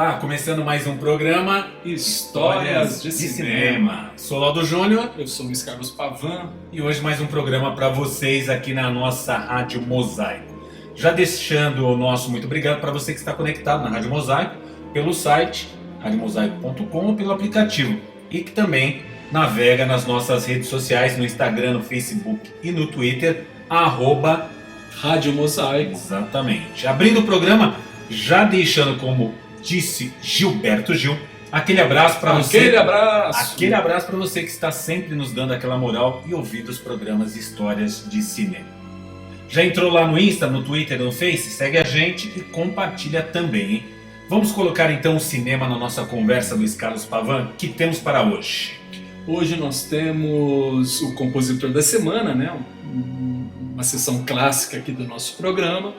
Olá, começando mais um programa Histórias de Cinema. Sou Laudo Júnior. Eu sou Luiz Carlos Pavan. E hoje mais um programa para vocês aqui na nossa Rádio Mosaico. Já deixando o nosso muito obrigado para você que está conectado na Rádio Mosaico, pelo site radiomosaico.com ou pelo aplicativo. E que também navega nas nossas redes sociais, no Instagram, no Facebook e no Twitter, Rádio Mosaico. Exatamente. Abrindo o programa, já deixando como disse Gilberto Gil, aquele abraço para você. Aquele abraço para você que está sempre nos dando aquela moral e ouvindo os programas de histórias de cinema. Já entrou lá no Insta, no Twitter, no Face? Segue a gente e compartilha também, hein? Vamos colocar então o cinema na nossa conversa, Luiz Carlos Pavan. O que temos para hoje? Hoje nós temos o compositor da semana, né? Uma sessão clássica aqui do nosso programa,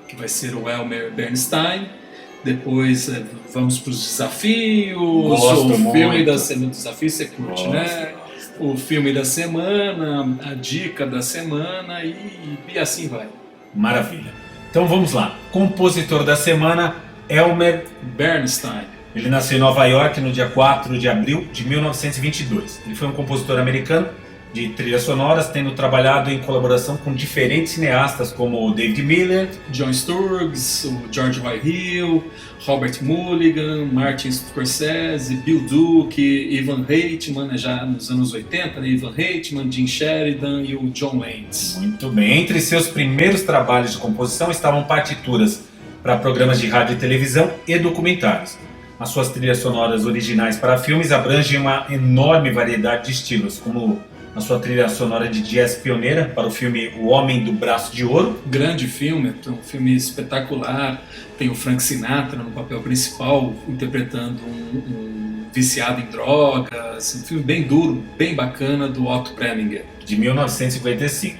que vai ser o Elmer Bernstein. Depois vamos para os desafios, o filme da semana, desafio você curte, né? O filme da semana, a dica da semana e assim vai. Maravilha. Então vamos lá. Compositor da semana, Elmer Bernstein. Ele nasceu em Nova York no dia 4 de abril de 1922. Ele foi um compositor americano de trilhas sonoras, tendo trabalhado em colaboração com diferentes cineastas como David Miller, John Sturges, o George Roy Hill, Robert Mulligan, Martin Scorsese, Bill Duke, Ivan Reitman, já nos anos 80, né? Ivan Reitman, Jim Sheridan e o John Landis. Muito bem. Entre seus primeiros trabalhos de composição estavam partituras para programas de rádio e televisão e documentários. As suas trilhas sonoras originais para filmes abrangem uma enorme variedade de estilos, como a sua trilha sonora de jazz pioneira para o filme O Homem do Braço de Ouro. Grande filme, um filme espetacular. Tem o Frank Sinatra no papel principal, interpretando um viciado em drogas. Um filme bem duro, bem bacana, do Otto Preminger. De 1955.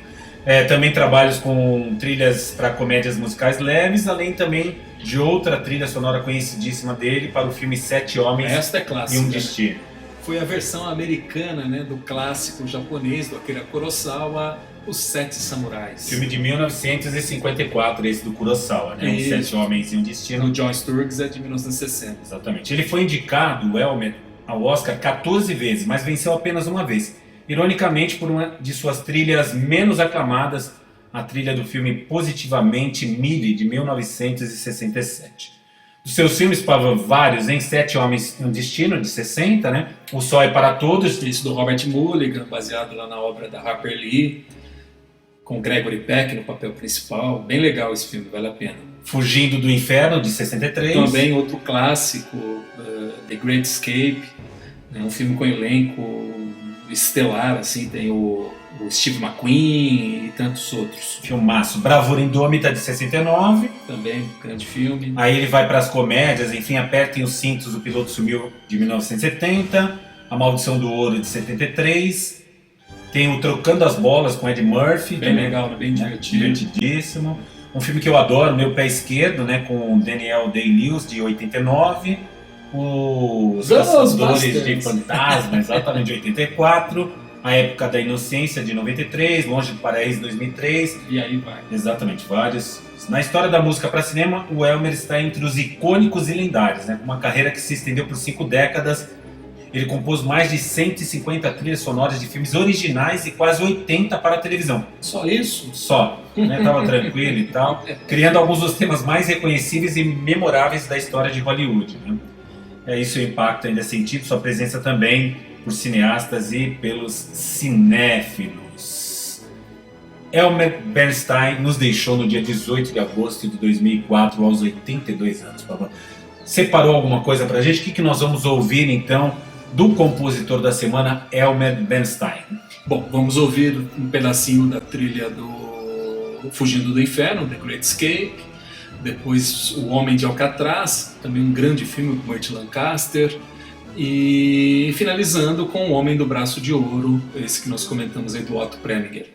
Também trabalhos com trilhas para comédias musicais leves, além também de outra trilha sonora conhecidíssima dele para o filme Sete Homens Esta é clássica, e um Destino. Foi a versão americana, né, do clássico japonês, do Akira Kurosawa, Os Sete Samurais. Filme de 1954, esse do Kurosawa, né? Os Sete Homens e um Destino. O John Sturges é de 1960. Exatamente. Ele foi indicado, o Elmer, ao Oscar 14 vezes, mas venceu apenas uma vez. Ironicamente, por uma de suas trilhas menos aclamadas, a trilha do filme Positivamente Millie, de 1967. Dos seus filmes, Pavan, vários, em Sete Homens e um Destino, de 60, né? O Sol é para Todos. Isso do Robert Mulligan, baseado lá na obra da Harper Lee, com Gregory Peck no papel principal. Bem legal esse filme, vale a pena. Fugindo do Inferno, de 63. Também outro clássico, The Great Escape, né? Um filme com elenco estelar, assim, tem o Steve McQueen e tantos outros. Filmaço. Bravura Indômita, de 69. Também, grande filme. Aí ele vai para as comédias, enfim, Apertem os Cintos, O Piloto Sumiu, de 1970. A Maldição do Ouro, de 73. Tem o Trocando as Bolas, com Ed Murphy. Bem legal, bem divertido. Divertidíssimo. Um filme que eu adoro, Meu Pé Esquerdo, né, com Daniel Day-Lewis, de 89. Os Caçadores de Fantasma, exatamente, de 84. A Época da Inocência, de 93, Longe do Paraíso, 2003. E aí vai. Exatamente, vários. Na história da música para cinema, o Elmer está entre os icônicos e lendários, né? Uma carreira que se estendeu por 5 décadas. Ele compôs mais de 150 trilhas sonoras de filmes originais e quase 80 para a televisão. Só isso? Só, né? Tava tranquilo e tal. Criando alguns dos temas mais reconhecíveis e memoráveis da história de Hollywood, né? Isso o impacto ainda é sentido, sua presença também por cineastas e pelos cinéfilos. Elmer Bernstein nos deixou no dia 18 de agosto de 2004, aos 82 anos. Separou alguma coisa pra gente? O que nós vamos ouvir então do compositor da semana, Elmer Bernstein? Bom, vamos ouvir um pedacinho da trilha do Fugindo do Inferno, The Great Escape. Depois O Homem de Alcatraz, também um grande filme com Burt Lancaster. E finalizando com O Homem do Braço de Ouro, esse que nós comentamos aí do Otto Preminger.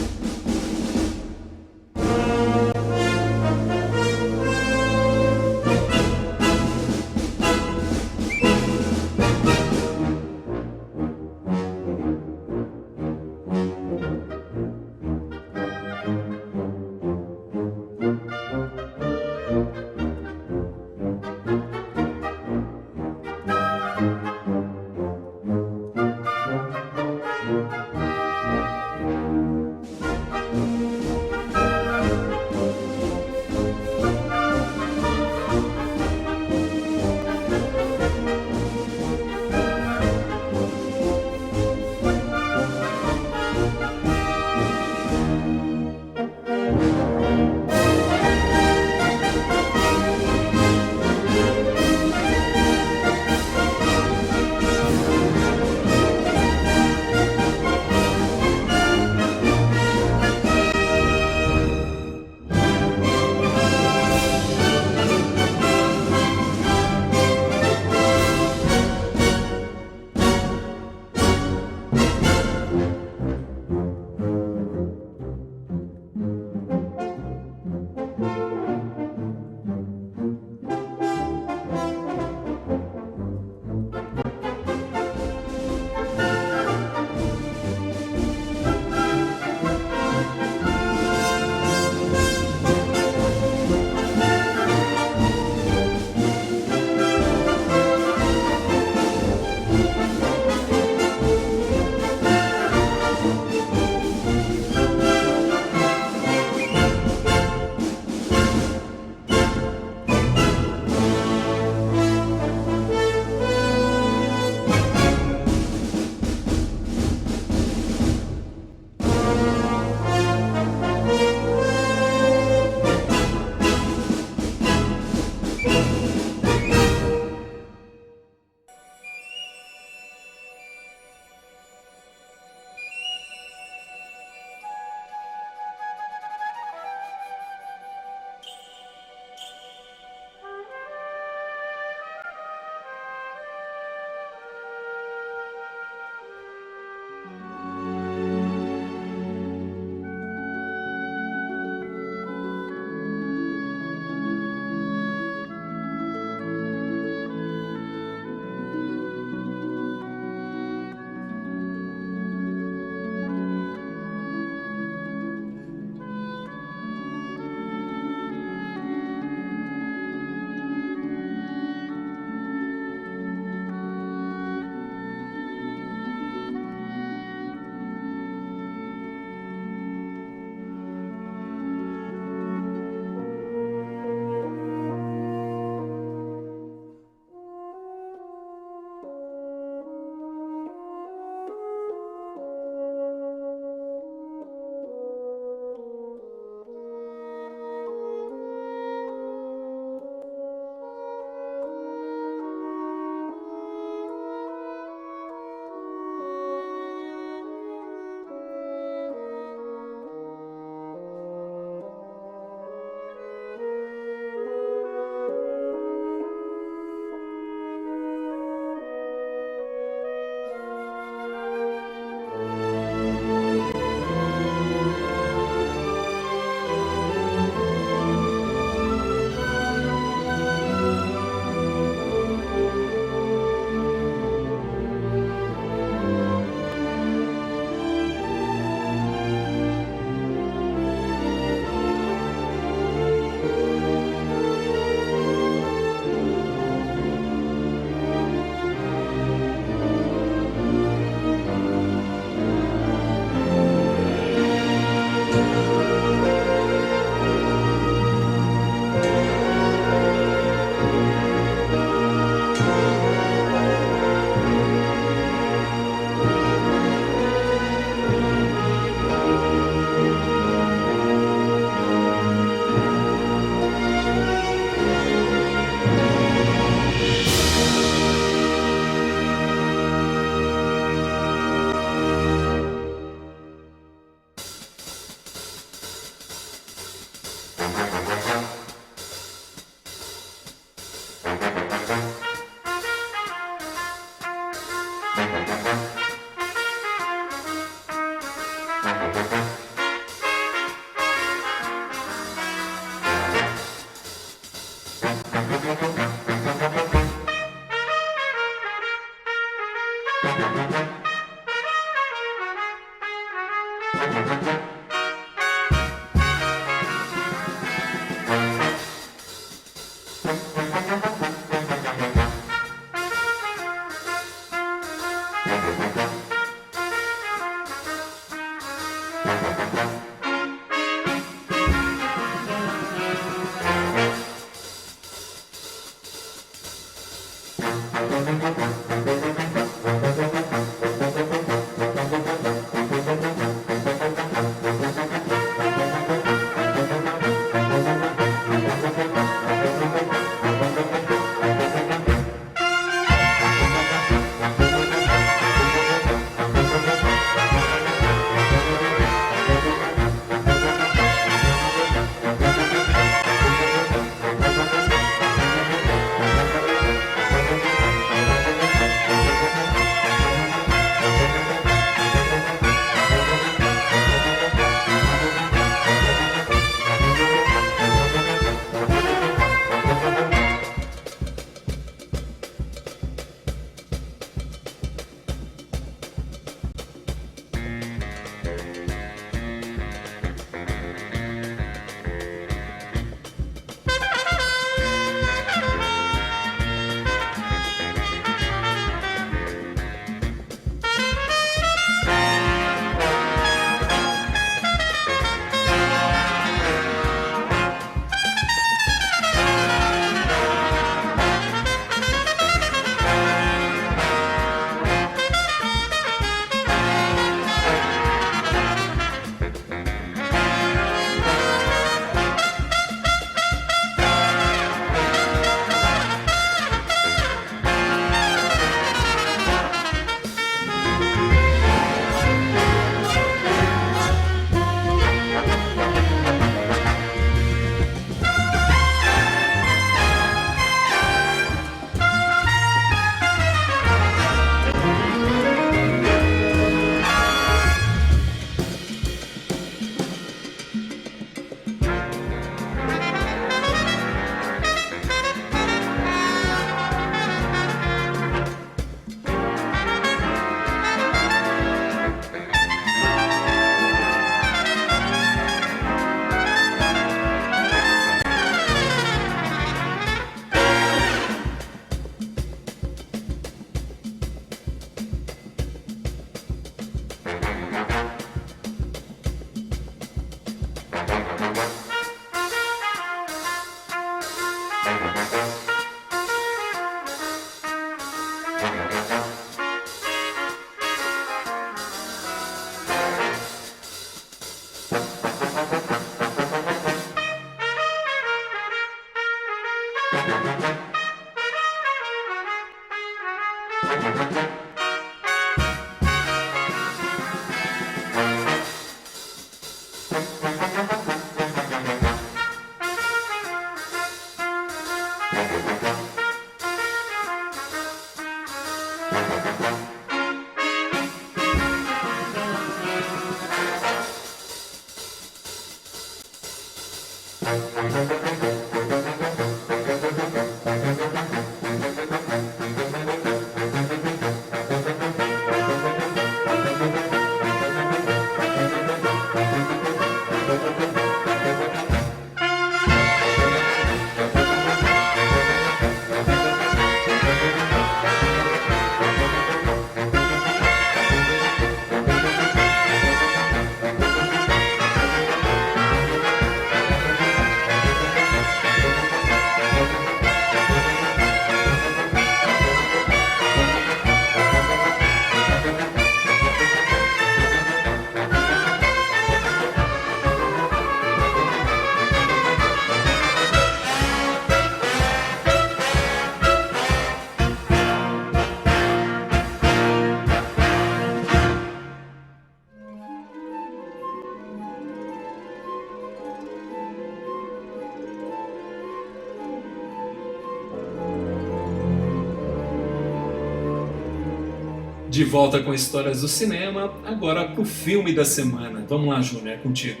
De volta com histórias do cinema, agora pro filme da semana. Vamos lá, Júnior, é contigo.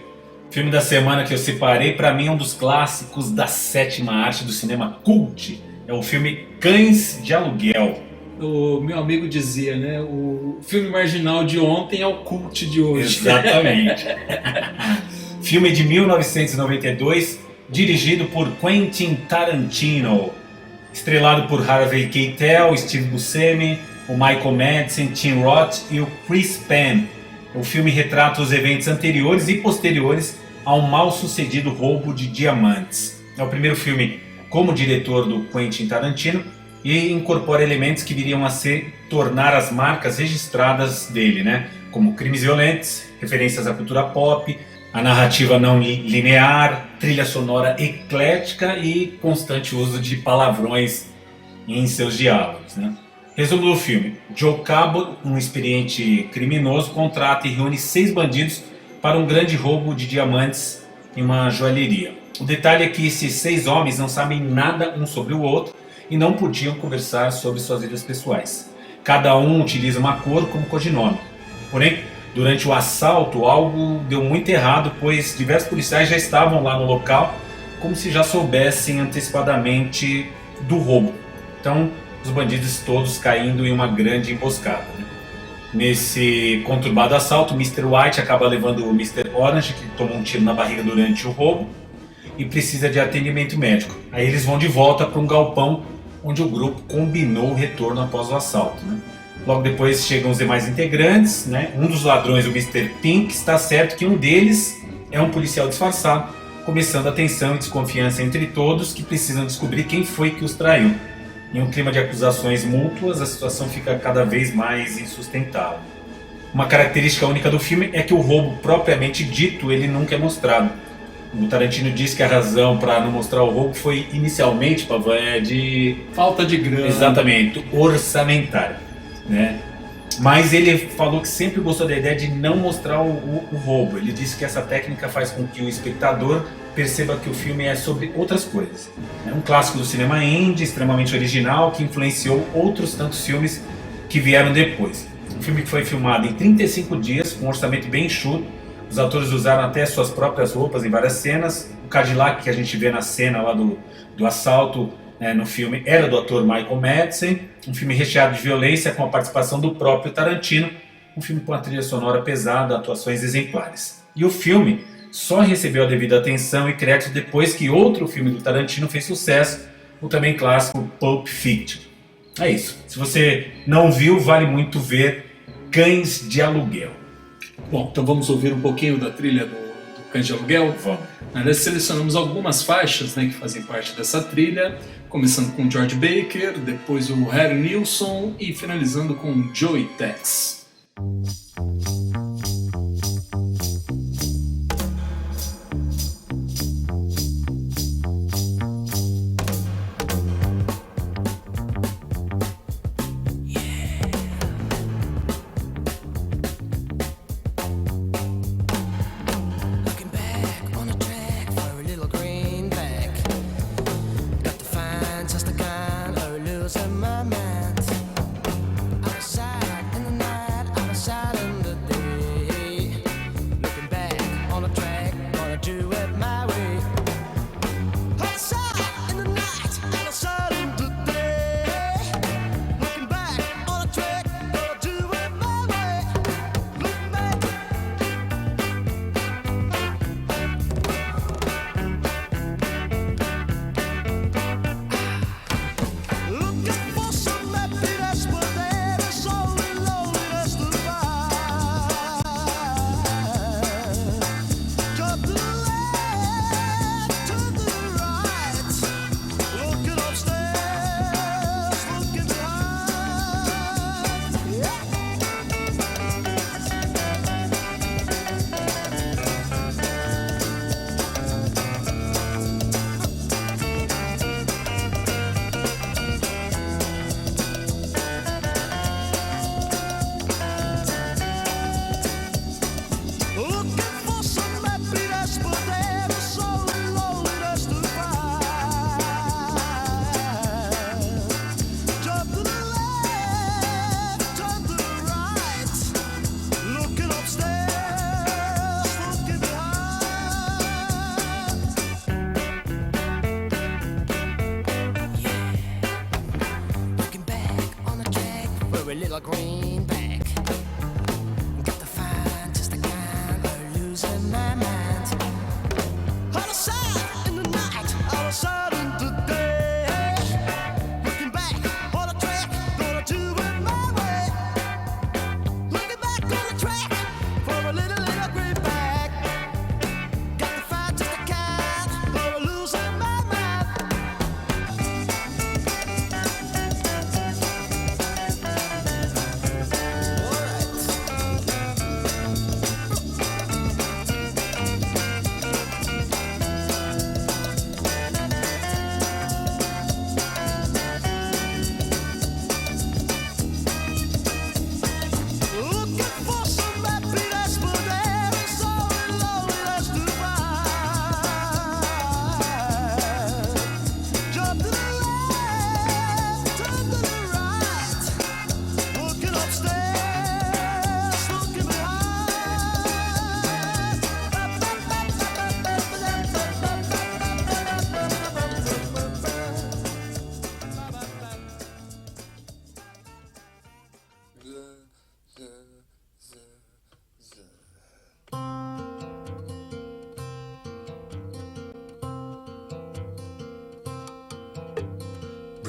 Filme da semana que eu separei, pra mim é um dos clássicos da sétima arte do cinema cult. É o filme Cães de Aluguel. O meu amigo dizia, né? O filme marginal de ontem é o cult de hoje. Exatamente. Filme de 1992, dirigido por Quentin Tarantino. Estrelado por Harvey Keitel, Steve Buscemi, o Michael Madsen, Tim Roth e o Chris Penn. O filme retrata os eventos anteriores e posteriores a um mal-sucedido roubo de diamantes. É o primeiro filme como diretor do Quentin Tarantino e incorpora elementos que viriam a tornar as marcas registradas dele, né? Como crimes violentos, referências à cultura pop, a narrativa não linear, trilha sonora eclética e constante uso de palavrões em seus diálogos, né? Resumo do filme: Joe Cabot, um experiente criminoso, contrata e reúne 6 bandidos para um grande roubo de diamantes em uma joalheria. O detalhe é que esses 6 homens não sabem nada um sobre o outro e não podiam conversar sobre suas vidas pessoais. Cada um utiliza uma cor como codinome. Porém, durante o assalto, algo deu muito errado, pois diversos policiais já estavam lá no local, como se já soubessem antecipadamente do roubo. Então, os bandidos todos caindo em uma grande emboscada, né? Nesse conturbado assalto, Mr. White acaba levando o Mr. Orange, que tomou um tiro na barriga durante o roubo, e precisa de atendimento médico. Aí eles vão de volta para um galpão onde o grupo combinou o retorno após o assalto, né? Logo depois chegam os demais integrantes, né? Um dos ladrões, o Mr. Pink, está certo que um deles é um policial disfarçado, começando a tensão e desconfiança entre todos que precisam descobrir quem foi que os traiu. Em um clima de acusações mútuas, a situação fica cada vez mais insustentável. Uma característica única do filme é que o roubo propriamente dito ele nunca é mostrado. O Tarantino diz que a razão para não mostrar o roubo foi inicialmente, Pavan, de falta de grana. Exatamente, orçamentário, né? Mas ele falou que sempre gostou da ideia de não mostrar o roubo. Ele disse que essa técnica faz com que o espectador perceba que o filme é sobre outras coisas. É um clássico do cinema indie, extremamente original, que influenciou outros tantos filmes que vieram depois. Um filme que foi filmado em 35 dias, com um orçamento bem enxuto. Os atores usaram até suas próprias roupas em várias cenas. O Cadillac que a gente vê na cena lá do assalto no filme era do ator Michael Madsen. Um filme recheado de violência com a participação do próprio Tarantino. Um filme com a trilha sonora pesada, atuações exemplares. E o filme só recebeu a devida atenção e crédito depois que outro filme do Tarantino fez sucesso, o também clássico Pulp Fiction. É isso. Se você não viu, vale muito ver Cães de Aluguel. Bom, então vamos ouvir um pouquinho da trilha do Cães de Aluguel. Vamos. Nós selecionamos algumas faixas, né, que fazem parte dessa trilha, começando com George Baker, depois o Harry Nilsson e finalizando com Joey Tex.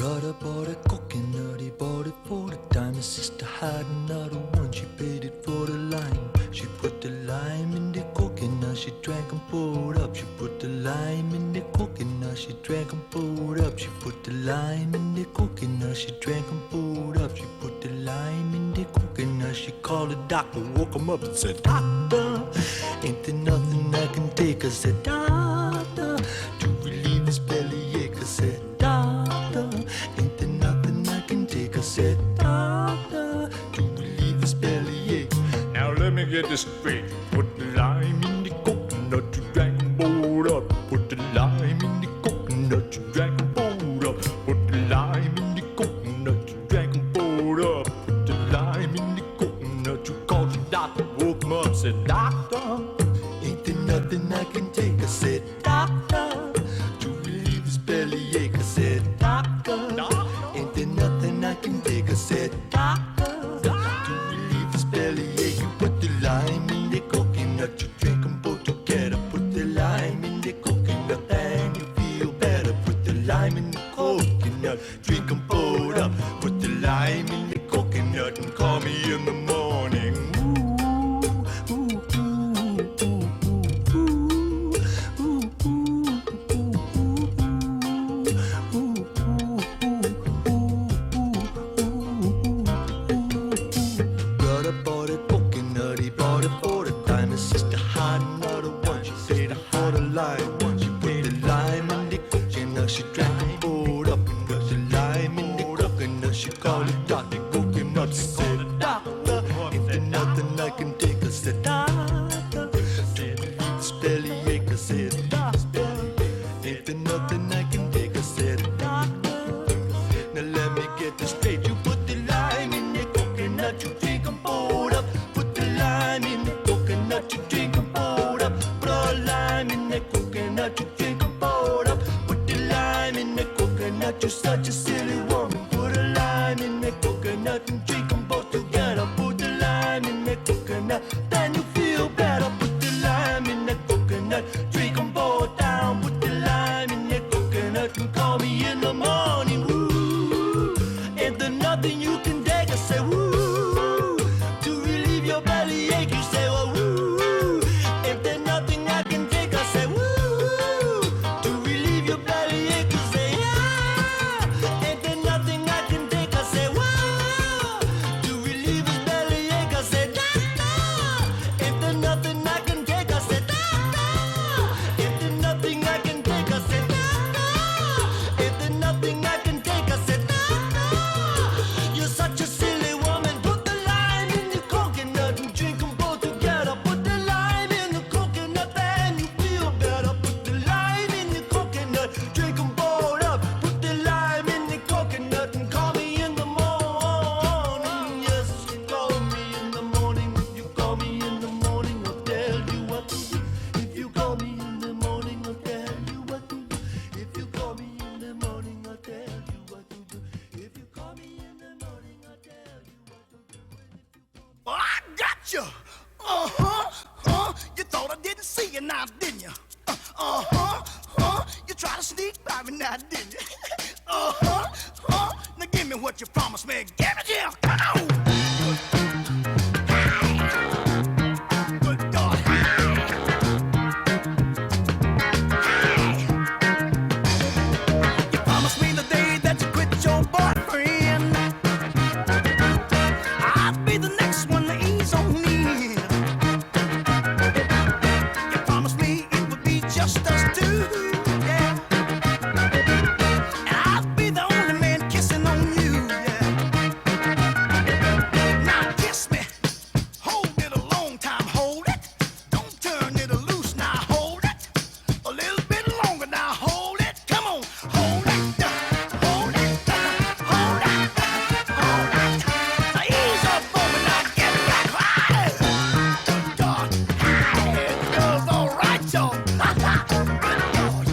Brother bought a coconut, he bought it for the time. His sister had another one, she paid it for the lime. She put the lime in the coconut, she drank and poured up. She put the lime in the coconut, she drank and poured up. She put the lime in the coconut, she drank and poured up. She put the lime in the coconut, she called the doctor, woke him up and said, Doctor, ain't there nothing I can take? I said, Doctor, to relieve his bellyache. I said, Doctor, ain't there nothing I can take? I said, Doctor, to relieve his bellyache. Now let me get this straight. Put the lime in the coconut, you drank and poured up. Put the lime in the coconut, you drank and poured up. Put the lime in the coconut, you drank and poured up. Put the lime in the coconut, you called the doctor, woke him up, said, Doctor, ain't there nothing I can take? I said, Doctor, to relieve his bellyache. I said, Doctor, ain't there nothing I can take? I said, Doctor, to relieve his bellyache. You put the lime in the coconut, you drink them both together. Put the lime in the coconut and you feel better. Put the lime in the coconut, drink them both up. Put the lime in the coconut and call me in the morning. Brother bought a coconut, he bought it for the time. His sister had another one, she paid it for the lime. She put the lime in the coconut, she drank and poured up. And put the lime in the coconut, she called the doctor, woke him up, said, Doctor, ain't there nothing I can take? I said, Doctor, to relieve this bellyache. I said, Doctor, ain't there nothing I can take? I said, Doctor, now let me get this straight. You put the lime in the coconut, you drink and poured up. Put the lime in the coconut, you drink and poured up. Put a lime in the coconut, you drink and poured up. Put the lime in the coconut, you're such a silly woman. Put a lime in the coconut and drink them both together. Put the lime in the coconut, then you feel better. Put the lime in the coconut, drink them both down. Put the lime in the coconut and call me in the morning. Woo, ain't there nothing you can take? I say, woo, to relieve your bellyache. You say, well, woo, ain't there nothing I can take? I say, woo, to relieve your bellyache. You say, yeah, ain't there nothing I can take? I say, wow, to relieve his bellyache. I say, doctor, ain't there nothing I can take? I say, doctor, ain't there nothing I can take? I say, doctor, ain't there nothing I can take? I say, doctor, you're such a silly woman. Put the lime in the coconut and drink them both together. Put the lime in the coconut and you feel better. Put the lime in the coconut, drink them both up. Put the lime in the coconut and call me in the morning. Yes, you call me in the morning. If you call me in the morning, I'll tell you what to do. If you call me in the morning, I'll tell you what to do. If you call me in the morning, I'll tell you what to do. If you call me in the morning, I'll tell you what to do. I got you. You thought I didn't see you now, didn't you? You tried to sneak by me now, didn't you? Now give me what you promised me. Give it here. Come on. Good God. You promised me the day that you quit your boyfriend, I'd be the next one to ease on me. You promised me it would be just us two, yeah. And I'd be the only man kissing on you, yeah. Now kiss me, hold it a long time, hold it. Don't turn it loose, now hold it. A little bit longer, now hold it. Come on, hold it, hold it, hold it, hold it. Now ease up on me, now get back right. Good God, hey, the girl's all right, y'all. Good Lord.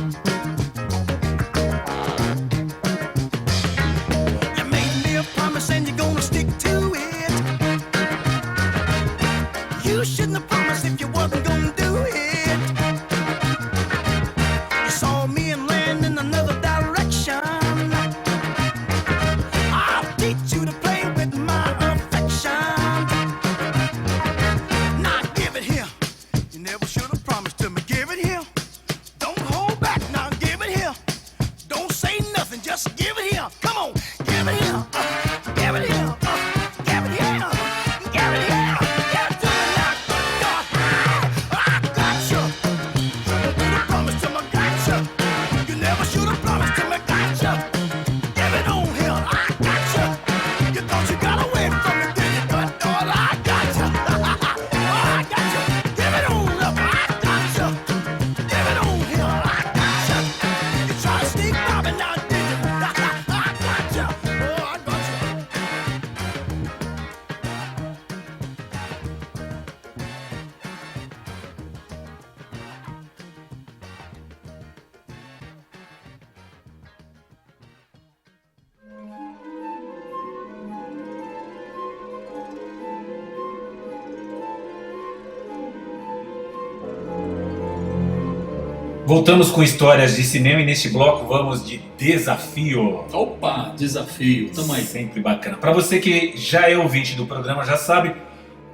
Voltamos com histórias de cinema e neste bloco vamos de desafio. Opa, desafio, tamo aí. Sempre bacana. Para você que já é ouvinte do programa, já sabe,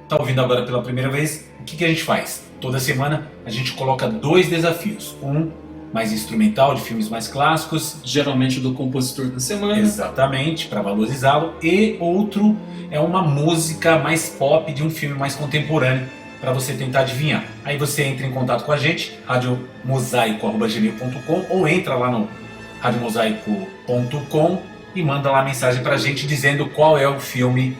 tá ouvindo agora pela primeira vez, o que a gente faz? Toda semana a gente coloca 2 desafios. Um mais instrumental, de filmes mais clássicos. Geralmente do compositor da semana. Exatamente, para valorizá-lo. E outro é uma música mais pop de um filme mais contemporâneo, para você tentar adivinhar. Aí você entra em contato com a gente, radiomosaico@gmail.com, ou entra lá no radiomosaico.com e manda lá a mensagem pra gente dizendo qual é o filme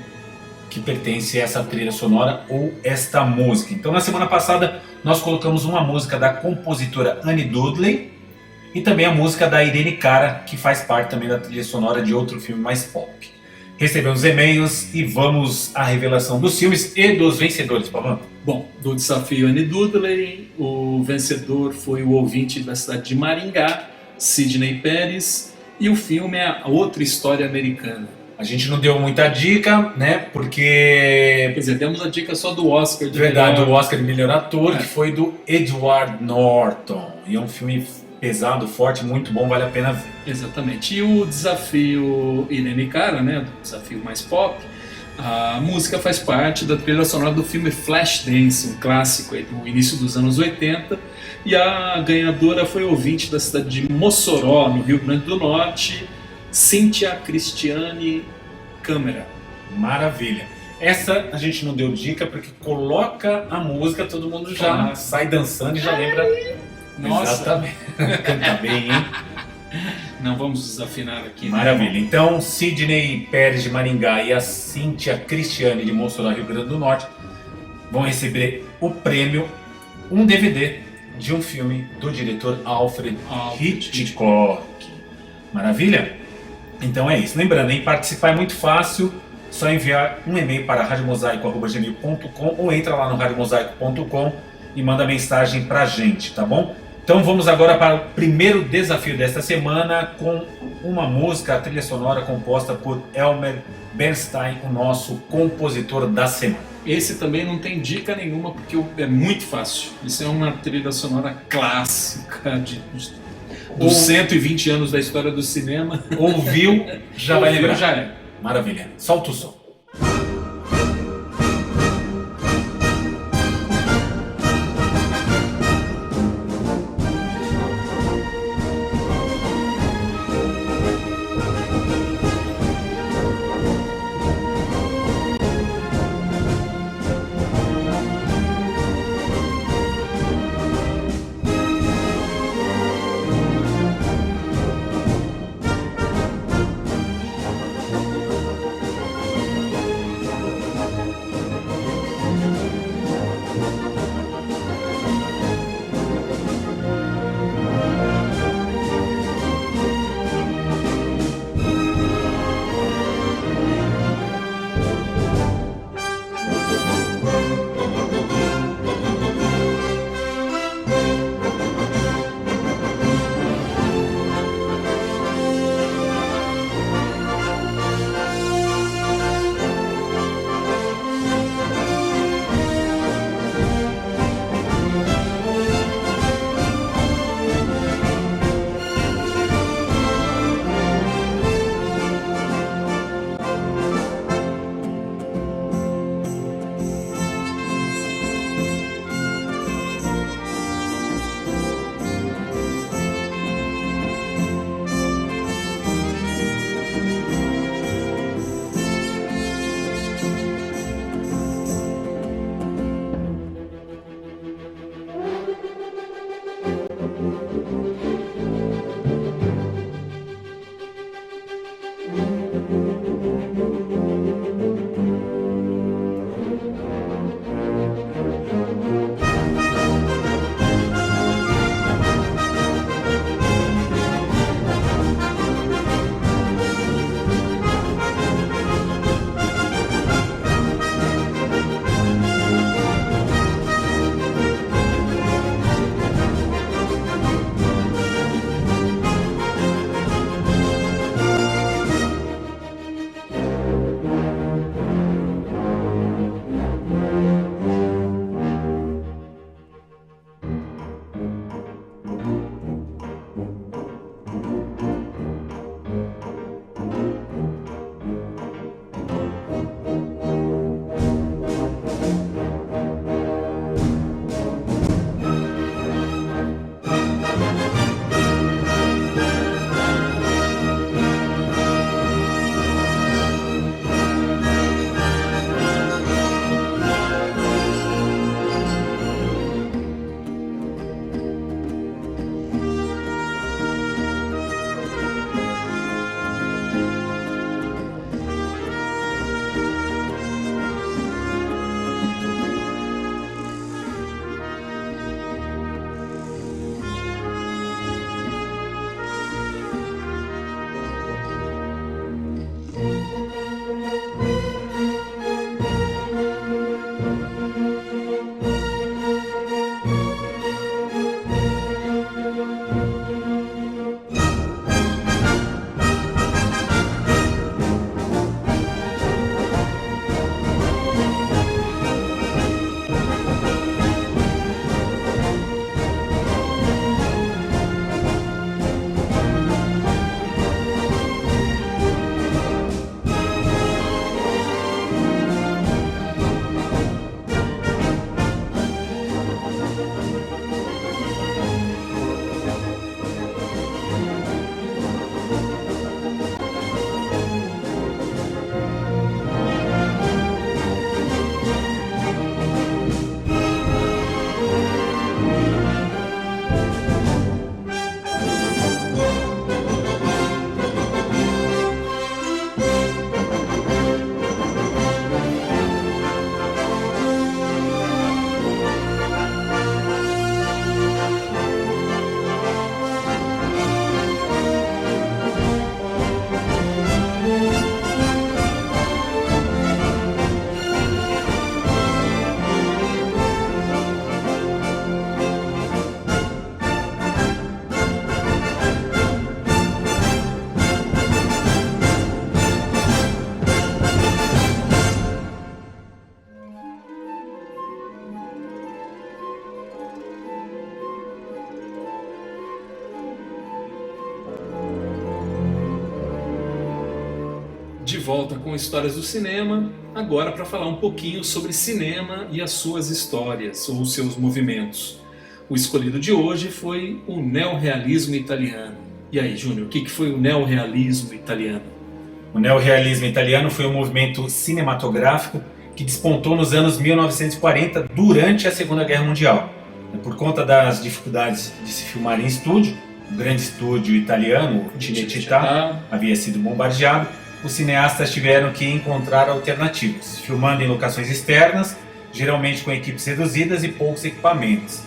que pertence a essa trilha sonora ou esta música. Então na semana passada nós colocamos uma música da compositora Annie Dudley e também a música da Irene Cara, que faz parte também da trilha sonora de outro filme mais pop. Recebemos e-mails e vamos à revelação dos filmes e dos vencedores, Pavan. Bom, do desafio Annie Dudley, o vencedor foi o ouvinte da cidade de Maringá, Sidney Pérez, e o filme é A Outra História Americana. A gente não deu muita dica, né? Porque... Quer dizer, demos a dica só do Oscar de verdade, melhor... o Oscar de melhor ator, que foi do Edward Norton. E é um filme pesado, forte, muito bom, vale a pena ver. Exatamente. E o desafio Irene Cara, né? O desafio mais pop, a música faz parte da trilha sonora do filme Flashdance, um clássico aí do início dos anos 80. E a ganhadora foi ouvinte da cidade de Mossoró, no Rio Grande do Norte, Cíntia Cristiane Câmara. Maravilha. Essa a gente não deu dica porque coloca a música, todo mundo já sai dançando e já lembra. Nossa. Exatamente. Canta bem, hein? Não vamos desafinar aqui. Maravilha. Né? Então, Sidney Pérez de Maringá e a Cíntia Cristiane de Mossoró, Rio Grande do Norte, vão receber o prêmio, um DVD de um filme do diretor Alfred Hitchcock. Maravilha? Então é isso. Lembrando, hein? Participar é muito fácil. Só enviar um e-mail para radiomosaico@gmail.com ou entra lá no radiomosaico.com e manda mensagem pra gente, tá bom? Então vamos agora para o primeiro desafio desta semana com uma música, a trilha sonora composta por Elmer Bernstein, o nosso compositor da semana. Esse também não tem dica nenhuma porque é muito fácil. Isso é uma trilha sonora clássica dos 120 anos da história do cinema. Ouviu, já vai lembrar. Já é. Maravilha. Solta o som. volta com Histórias do Cinema, agora para falar um pouquinho sobre cinema e as suas histórias, ou os seus movimentos. O escolhido de hoje foi o neorrealismo italiano. E aí, Júnior, o que foi o neorrealismo italiano? O neorrealismo italiano foi um movimento cinematográfico que despontou nos anos 1940, durante a Segunda Guerra Mundial. Por conta das dificuldades de se filmar em estúdio, o grande estúdio italiano, o Cinecittà, havia sido bombardeado. Os cineastas tiveram que encontrar alternativas, filmando em locações externas, geralmente com equipes reduzidas e poucos equipamentos.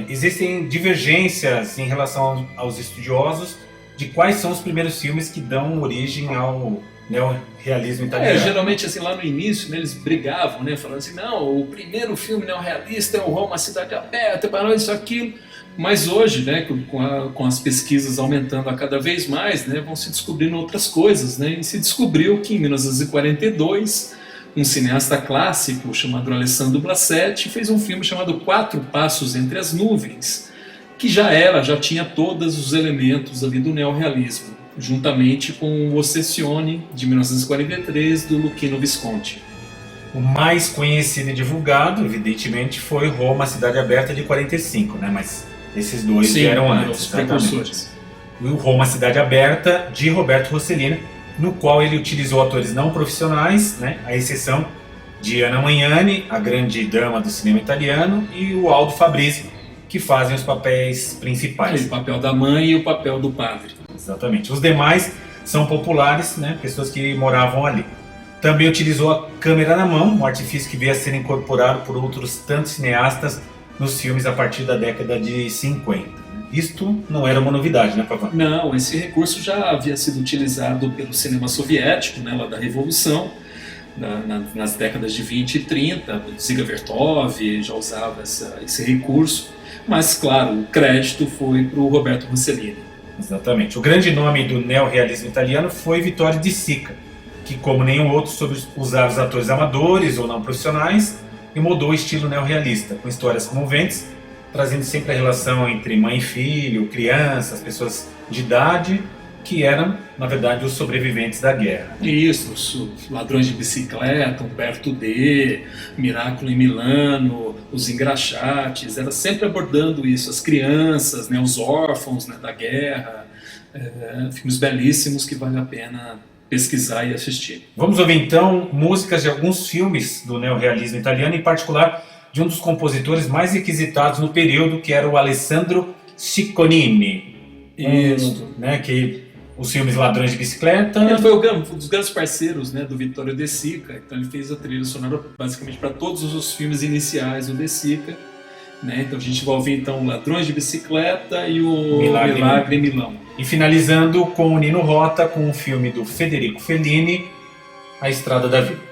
Existem divergências em relação aos estudiosos de quais são os primeiros filmes que dão origem ao neorrealismo italiano. Geralmente assim, lá no início, né, eles brigavam, né, falando assim, não, o primeiro filme neorrealista é o Roma, Cidade Aberta, para isso, aquilo. Mas hoje, né, com as pesquisas aumentando a cada vez mais, né, vão se descobrindo outras coisas, né, e se descobriu que em 1942 um cineasta clássico chamado Alessandro Blasetti fez um filme chamado Quatro Passos entre as Nuvens, que já tinha todos os elementos ali do neorrealismo, juntamente com o Ossessione, de 1943, do Luchino Visconti. O mais conhecido e divulgado, evidentemente, foi Roma, Cidade Aberta, de 45, né? Mas esses dois vieram antes. Os precursores. O Roma, Cidade Aberta, de Roberto Rossellini, no qual ele utilizou atores não profissionais, né? À exceção de Anna Magnani, a grande dama do cinema italiano, e o Aldo Fabrizi, que fazem os papéis principais. O papel da mãe e o papel do padre. Exatamente. Os demais são populares, né? Pessoas que moravam ali. Também utilizou a câmera na mão, um artifício que veio a ser incorporado por outros tantos cineastas nos filmes a partir da década de 50. Isto não era uma novidade, né, Pavan? Não, esse recurso já havia sido utilizado pelo cinema soviético, né, lá da Revolução, nas décadas de 20 e 30. Ziga Vertov já usava esse recurso, mas, claro, o crédito foi para o Roberto Rossellini. Exatamente. O grande nome do neorrealismo italiano foi Vittorio De Sica, que, como nenhum outro, soube usar os atores amadores ou não profissionais e mudou o estilo neorrealista, com histórias comoventes, trazendo sempre a relação entre mãe e filho, crianças, pessoas de idade, que eram, na verdade, os sobreviventes da guerra. Isso, os Ladrões de Bicicleta, Umberto D, Miracolo em Milano, os Engraxates, era sempre abordando isso, as crianças, né, os órfãos, né, da guerra, filmes belíssimos que vale a pena pesquisar e assistir. Vamos ouvir então músicas de alguns filmes do neorrealismo italiano, em particular de um dos compositores mais requisitados no período, que era o Alessandro Cicconini. Isso. Né, que os filmes Ladrões de Bicicleta... Ele foi um dos grandes parceiros, né, do Vittorio De Sica, então ele fez a trilha sonora basicamente para todos os filmes iniciais do De Sica, né? Então a gente vai ouvir então Ladrões de Bicicleta e o Milagre em Milão. E finalizando com o Nino Rota, com o filme do Federico Fellini, A Estrada da Vida.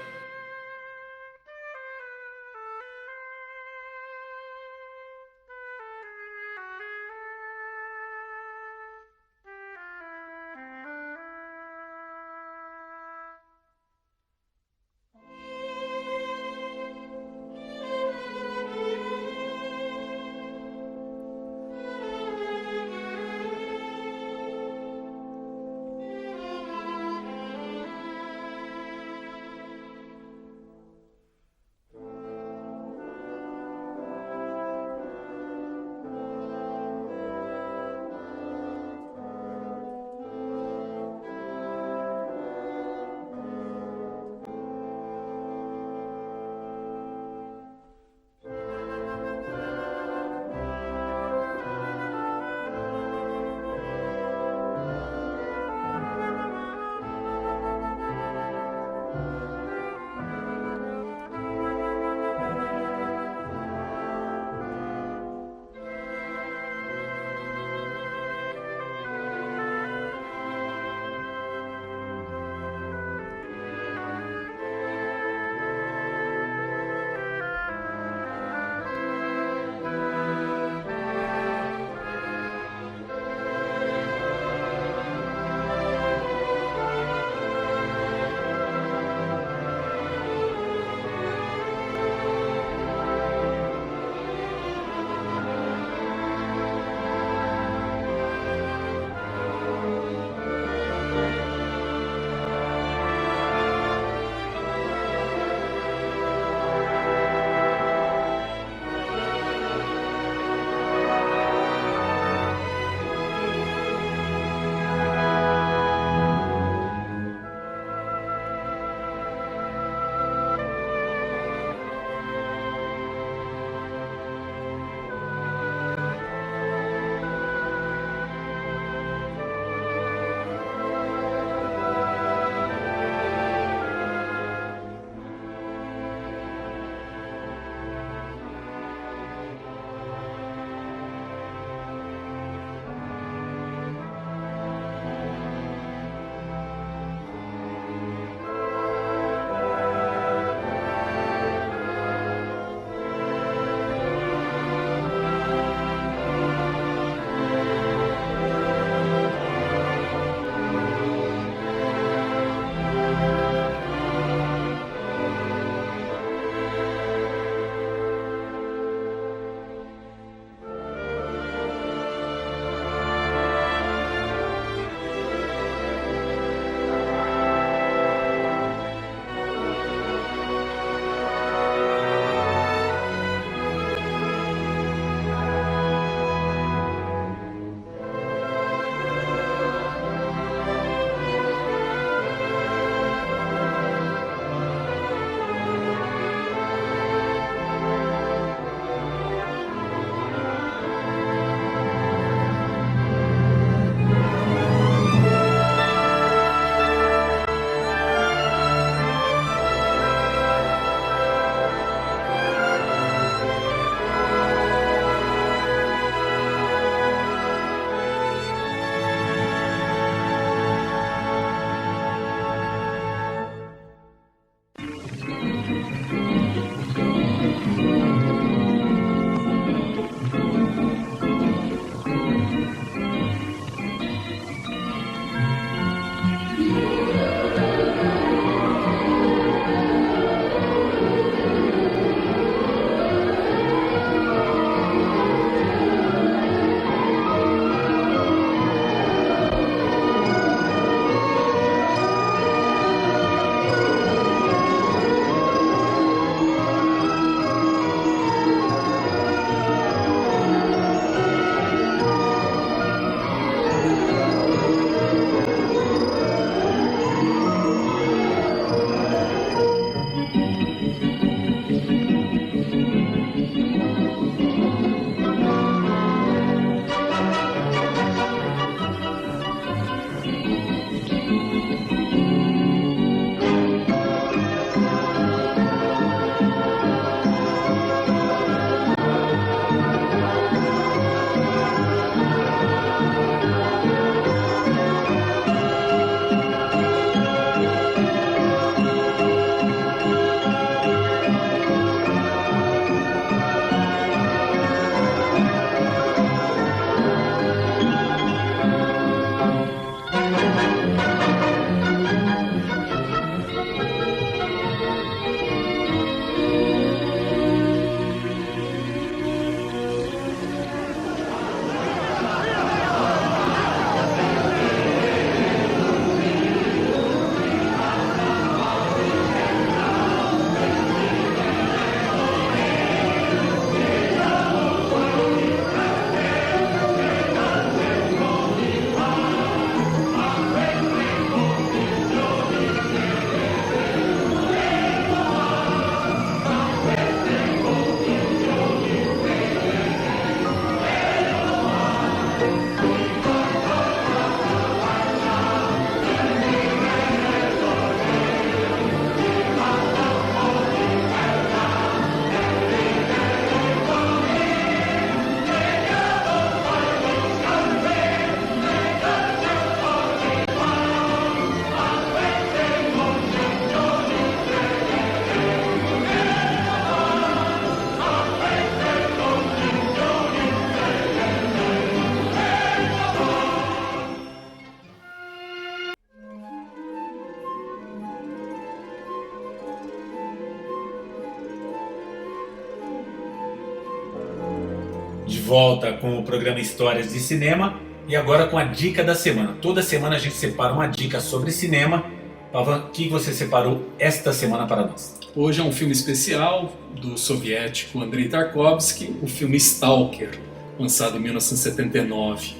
volta com o programa Histórias de Cinema e agora com a dica da semana. Toda semana a gente separa uma dica sobre cinema. Pavan, o que você separou esta semana para nós? Hoje é um filme especial do soviético Andrei Tarkovsky, o filme Stalker, lançado em 1979.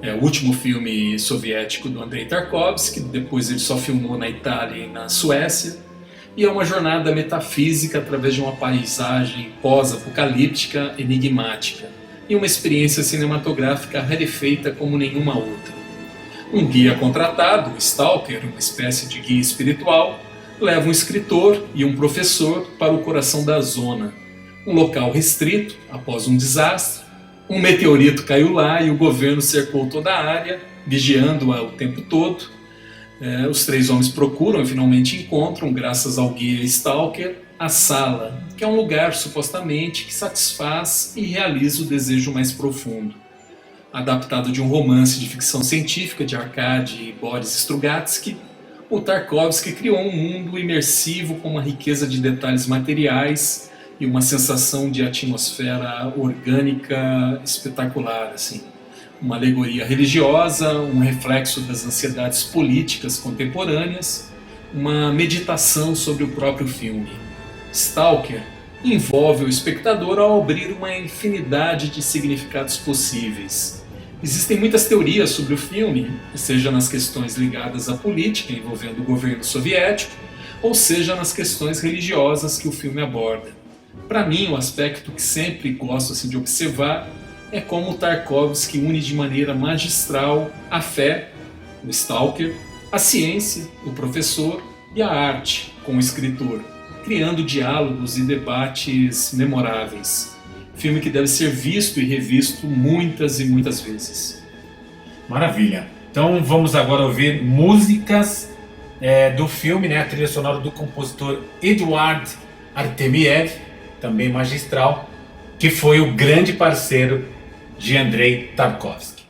É o último filme soviético do Andrei Tarkovsky, depois ele só filmou na Itália e na Suécia, e é uma jornada metafísica através de uma paisagem pós-apocalíptica enigmática, e uma experiência cinematográfica rarefeita como nenhuma outra. Um guia contratado, o Stalker, uma espécie de guia espiritual, leva um escritor e um professor para o coração da zona, um local restrito após um desastre. Um meteorito caiu lá e o governo cercou toda a área, vigiando-a o tempo todo. Os três homens procuram e finalmente encontram, graças ao guia Stalker, a sala, que é um lugar supostamente que satisfaz e realiza o desejo mais profundo. Adaptado de um romance de ficção científica de Arkady e Boris Strugatsky, o Tarkovsky criou um mundo imersivo com uma riqueza de detalhes materiais e uma sensação de atmosfera orgânica espetacular, assim. Uma alegoria religiosa, um reflexo das ansiedades políticas contemporâneas, uma meditação sobre o próprio filme. Stalker envolve o espectador ao abrir uma infinidade de significados possíveis. Existem muitas teorias sobre o filme, seja nas questões ligadas à política envolvendo o governo soviético, ou seja nas questões religiosas que o filme aborda. Para mim, o aspecto que sempre gosto de observar é como o Tarkovsky une de maneira magistral a fé, o Stalker, a ciência, o professor, e a arte, com o escritor, criando diálogos e debates memoráveis. Filme que deve ser visto e revisto muitas e muitas vezes. Maravilha. Então vamos agora ouvir músicas do filme, a trilha sonora do compositor Eduard Artemiev, também magistral, que foi o grande parceiro de Andrei Tarkovsky.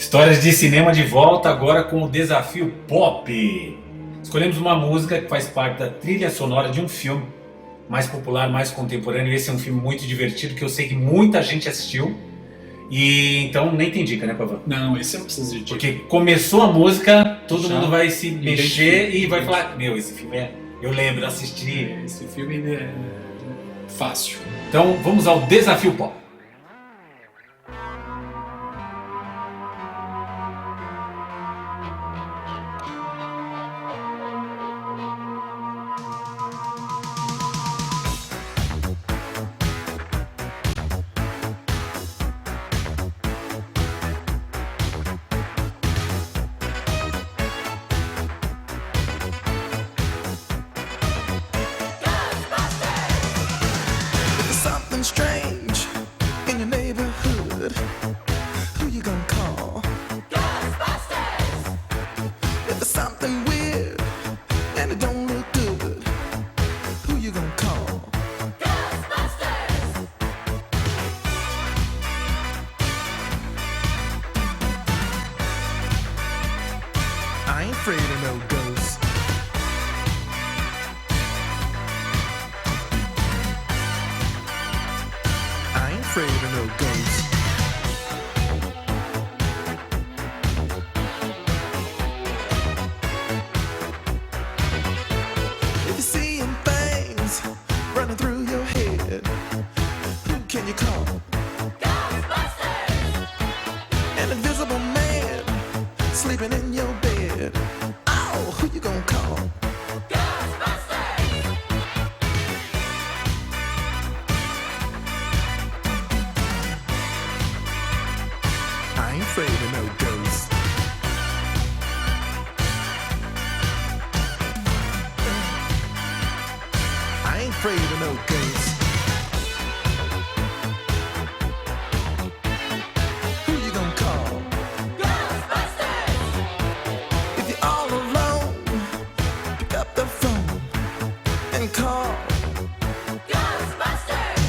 Histórias de cinema de volta agora com o desafio pop. Escolhemos uma música que faz parte da trilha sonora de um filme mais popular, mais contemporâneo. Esse é um filme muito divertido que eu sei que muita gente assistiu. E então nem tem dica, né, Pavan? Não, esse não precisa de dica. Porque começou a música, todo Já mundo vai se mexer e vai identifica. falar: meu, esse filme é. Eu lembro, assisti. Esse filme é fácil. Então vamos ao desafio pop. If there's something strange in your neighborhood, who you gonna call? Ghostbusters! If there's something weird and it don't look good, who you gonna call? Ghostbusters! I ain't afraid of no ghosts. I ain't afraid of no ghosts. If you're seeing things running through your head, who can you call? Ghostbusters! An invisible man sleeping in your bed. Oh, who you gonna call? Ghostbusters! I ain't afraid of no ghosts. I ain't afraid of no ghosts. Who you gonna call? Ghostbusters! If you're all alone, pick up the phone and call. Ghostbusters!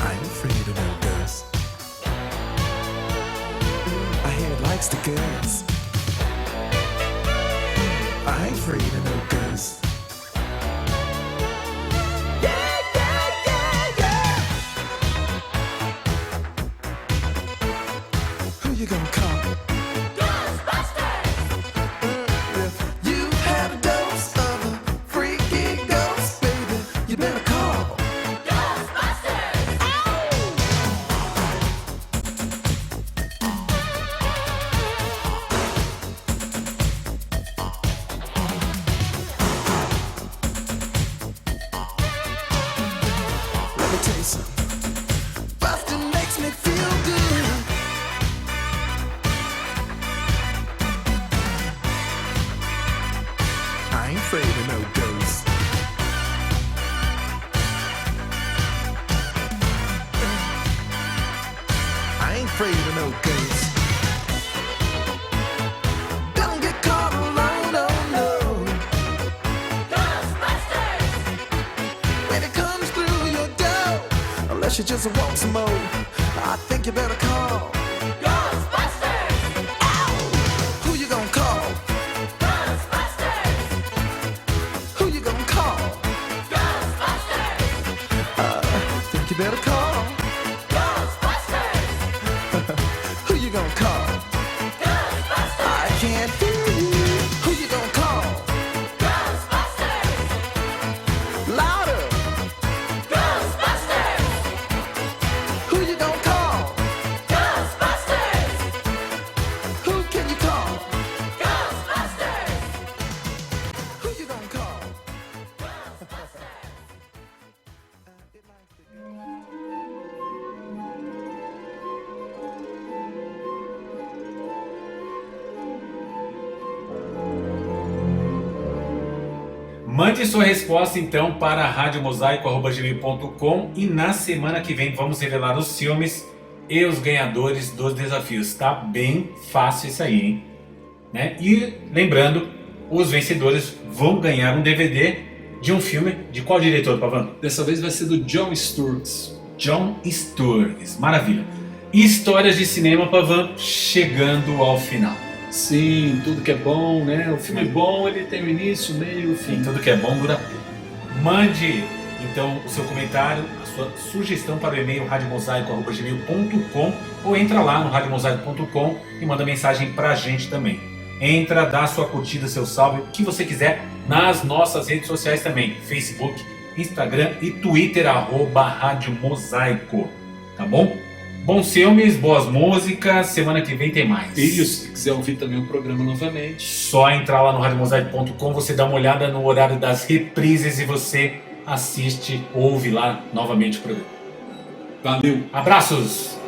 I ain't afraid of no ghosts. I hear it likes the girls. I ain't afraid of no ghosts. Yeah, yeah, yeah, yeah. Who you gonna call? Ghostbusters! If you had a dose of a freaky ghost, baby, you better call. Ghostbusters! Let me tell you something. Bustin' makes me feel good. I ain't afraid of no ghosts. I ain't afraid of no ghosts. Don't get caught alone, oh no. Ghostbusters! When it comes through your door, unless you just want some more, I think you better call. Ghostbusters! Ow! Who you gonna call? Ghostbusters! Who you gonna call? Ghostbusters! Think you better call. Ghostbusters! Who you gonna call? Ghostbusters! I can't hear you. Who you gonna call? Ghostbusters! Louder! Ghostbusters! Who you gonna call? Ghostbusters! Who can you call? Ghostbusters! Who you gonna call? Mande sua resposta então para radiomosaico@gmail.com e na semana que vem vamos revelar os filmes e os ganhadores dos desafios. Tá bem fácil isso aí, hein? Né? E lembrando, os vencedores vão ganhar um DVD de um filme de qual diretor, Pavan? Dessa vez vai ser do Jon Sturges. Jon Sturges, maravilha. Histórias de cinema, Pavan, chegando ao final. Sim, tudo que é bom, né? O filme bom, ele tem o início, o meio e o fim. Tudo que é bom dura pouco. Mande, então, o seu comentário, a sua sugestão para o e-mail radiomosaico@gmail.com ou entra lá no radiomosaico.com e manda mensagem pra gente também. Entra, dá sua curtida, seu salve, o que você quiser nas nossas redes sociais também. Facebook, Instagram e Twitter, @radiomosaico. Tá bom? Bons filmes, boas músicas, semana que vem tem mais. E se quiser ouvir também o programa novamente, só entrar lá no radiomosaico.com, você dá uma olhada no horário das reprises e você assiste, ouve lá novamente o programa. valeu! Abraços!